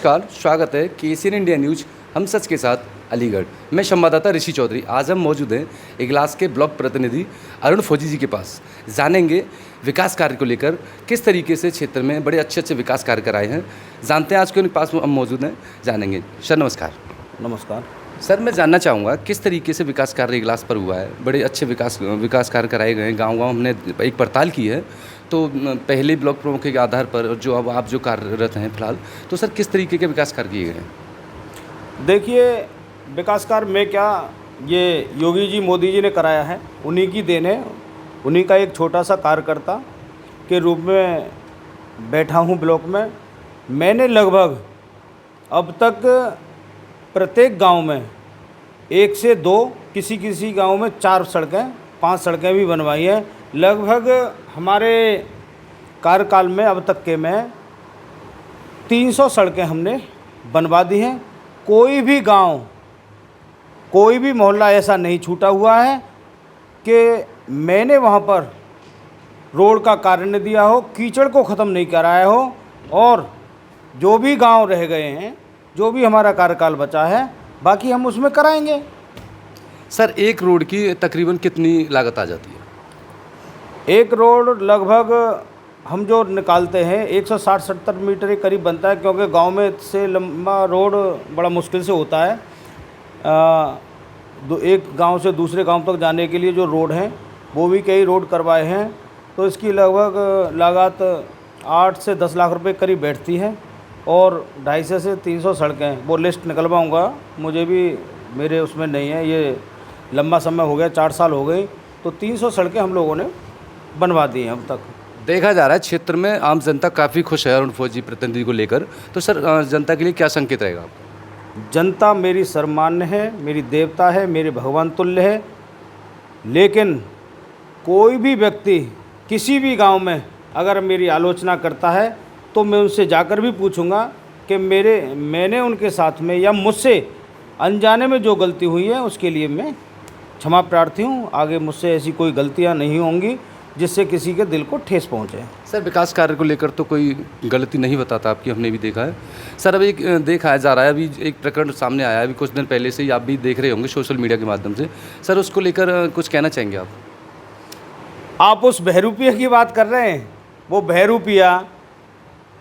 नमस्कार, स्वागत है केसीएन इंडिया न्यूज हम सच के साथ अलीगढ़। मैं संवाददाता ऋषि चौधरी। आज हम मौजूद हैं इगलास के ब्लॉक प्रतिनिधि अरुण फौजी जी के पास। जानेंगे विकास कार्य को लेकर किस तरीके से क्षेत्र में बड़े अच्छे विकास कार्य कराए हैं। जानते हैं आज के उनके पास हम मौजूद हैं, जानेंगे। सर नमस्कार। नमस्कार सर, मैं जानना चाहूँगा किस तरीके से विकास कार्य इगलास पर हुआ है। बड़े अच्छे विकास कार्य कराए गए हैं। गाँव हमने एक पड़ताल की है, तो पहले ब्लॉक प्रमुख के आधार पर जो अब आप जो कार्यरत हैं फिलहाल, तो सर किस तरीके के विकास कार्य किए गए हैं? देखिए, विकास कार्य में क्या, ये योगी जी मोदी जी ने कराया है, उन्हीं की देन है। उन्हीं का एक छोटा सा कार्यकर्ता के रूप में बैठा हूँ ब्लॉक में। मैंने लगभग अब तक प्रत्येक गांव में 1 से 2, किसी गांव में 4 सड़कें 5 सड़कें भी बनवाई हैं। लगभग हमारे कार्यकाल में अब तक के में 300 सड़कें हमने बनवा दी हैं। कोई भी गांव, कोई भी मोहल्ला ऐसा नहीं छूटा हुआ है कि मैंने वहां पर रोड का कार्य नहीं दिया हो, कीचड़ को ख़त्म नहीं कराया हो। और जो भी गांव रह गए हैं, जो भी हमारा कार्यकाल बचा है, बाकी हम उसमें कराएंगे। सर, एक रोड की तकरीबन कितनी लागत आ जाती है? एक रोड लगभग हम जो निकालते हैं 160-70 मीटर के करीब बनता है, क्योंकि गांव में से लंबा रोड बड़ा मुश्किल से होता है। एक गांव से दूसरे गांव तक जाने के लिए जो रोड हैं, वो भी कई रोड करवाए हैं। तो इसकी लगभग लागत 8 से 10 लाख रुपए करीब बैठती है। और 250 से 300 सड़कें, वो लिस्ट निकलवाऊँगा, मुझे भी मेरे उसमें नहीं है, ये लंबा समय हो गया, 4 साल हो गए। तो 300 सड़कें हम लोगों ने बनवा दी हैं अब तक। देखा जा रहा है क्षेत्र में आम जनता काफ़ी खुश है अरुण फौजी प्रतिनिधि को लेकर। तो सर, जनता के लिए क्या संकेत रहेगा आपका? जनता मेरी सर्वमान्य है, मेरी देवता है, मेरे भगवान तुल्य है। लेकिन कोई भी व्यक्ति किसी भी गांव में अगर मेरी आलोचना करता है, तो मैं उनसे जाकर भी पूछूंगा कि मैंने उनके साथ में या मुझसे अनजाने में जो गलती हुई है, उसके लिए मैं क्षमा प्रार्थी हूँ। आगे मुझसे ऐसी कोई गलतियाँ नहीं होंगी जिससे किसी के दिल को ठेस पहुँचे। सर, विकास कार्य को लेकर तो कोई गलती नहीं बताता आपकी, हमने भी देखा है। सर, अब एक देखा जा रहा है, अभी एक प्रकरण सामने आया है, अभी कुछ दिन पहले से ही आप भी देख रहे होंगे सोशल मीडिया के माध्यम से। सर, उसको लेकर कुछ कहना चाहेंगे आप? आप उस बहरूपिया की बात कर रहे हैं। वो बहरूपिया,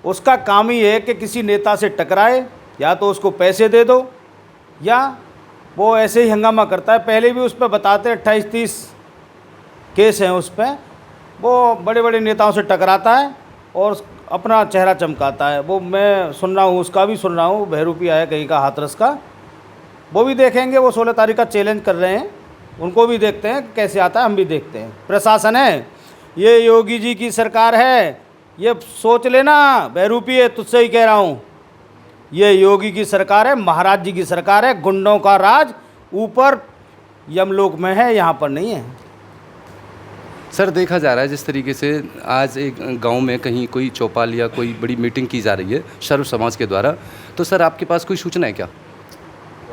उसका काम ही है कि किसी नेता से टकराए, या तो उसको पैसे दे दो, या वो ऐसे ही हंगामा करता है। पहले भी उस पर बताते 28-30 केस हैं उस पर। वो बड़े बड़े नेताओं से टकराता है और अपना चेहरा चमकाता है। वो मैं सुन रहा हूँ, उसका भी सुन रहा हूँ, बहरूपिया है कहीं का, हाथरस का। वो भी देखेंगे, वो 16 तारीख का चैलेंज कर रहे हैं, उनको भी देखते हैं कैसे आता है, हम भी देखते हैं। प्रशासन है, ये योगी जी की सरकार है, ये सोच लेना बहरूपिया, तुझसे ही कह रहा हूँ। ये योगी की सरकार है, महाराज जी की सरकार है। गुंडों का राज ऊपर यमलोक में है, यहाँ पर नहीं है। सर, देखा जा रहा है जिस तरीके से आज एक गांव में कहीं कोई चौपाल या कोई बड़ी मीटिंग की जा रही है सर्व समाज के द्वारा, तो सर आपके पास कोई सूचना है क्या?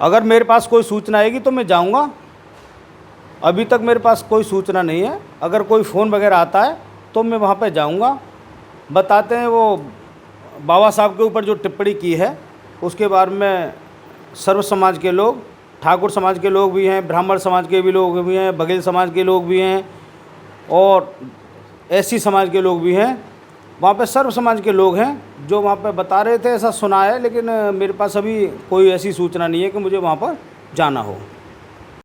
अगर मेरे पास कोई सूचना आएगी तो मैं जाऊंगा। अभी तक मेरे पास कोई सूचना नहीं है। अगर कोई फ़ोन वगैरह आता है तो मैं वहाँ पे जाऊंगा। बताते हैं वो बाबा साहब के ऊपर जो टिप्पणी की है, उसके बारे में सर्व समाज के लोग, ठाकुर समाज के लोग भी हैं, ब्राह्मण समाज के भी लोग भी हैं, बघेल समाज के लोग भी हैं, और एससी समाज के लोग भी हैं। वहाँ पे सर्व समाज के लोग हैं जो वहाँ पे बता रहे थे, ऐसा सुना है। लेकिन मेरे पास अभी कोई ऐसी सूचना नहीं है कि मुझे वहाँ पर जाना हो।